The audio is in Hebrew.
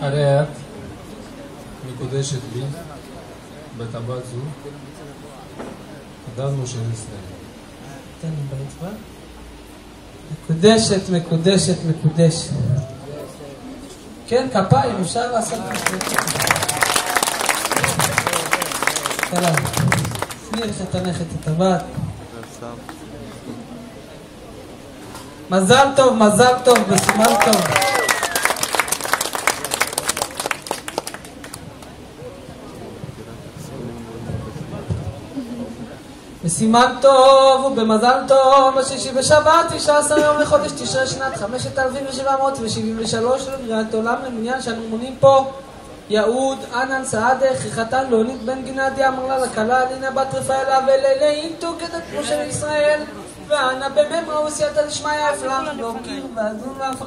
הרי את מקודשת בי בטבעת זו, אדם משה ישראל. תן לי באצבע. מקודשת, מקודשת, מקודשת. כן, כפיים, אפשר לעשות את זה. קלה. תני לך תנך את הטבעת. מזל טוב, מזל טוב, בסימן טוב. בסימן טוב ובמזל טוב, בשישי בשבת, 19 יום לחודש תשרי שנת 5773 לבריאת עולם, למניין שאנו מונים פה יהוד, ענן, סעדך, חתן, לאונית בן גנדיה, אמר לה לכלה, אלינה בת רפאלה, ולאינטו כדת משה ישראל, ואנה בממרה וסייעתא דשמיא, אפלח לא קיר ואדון ואפר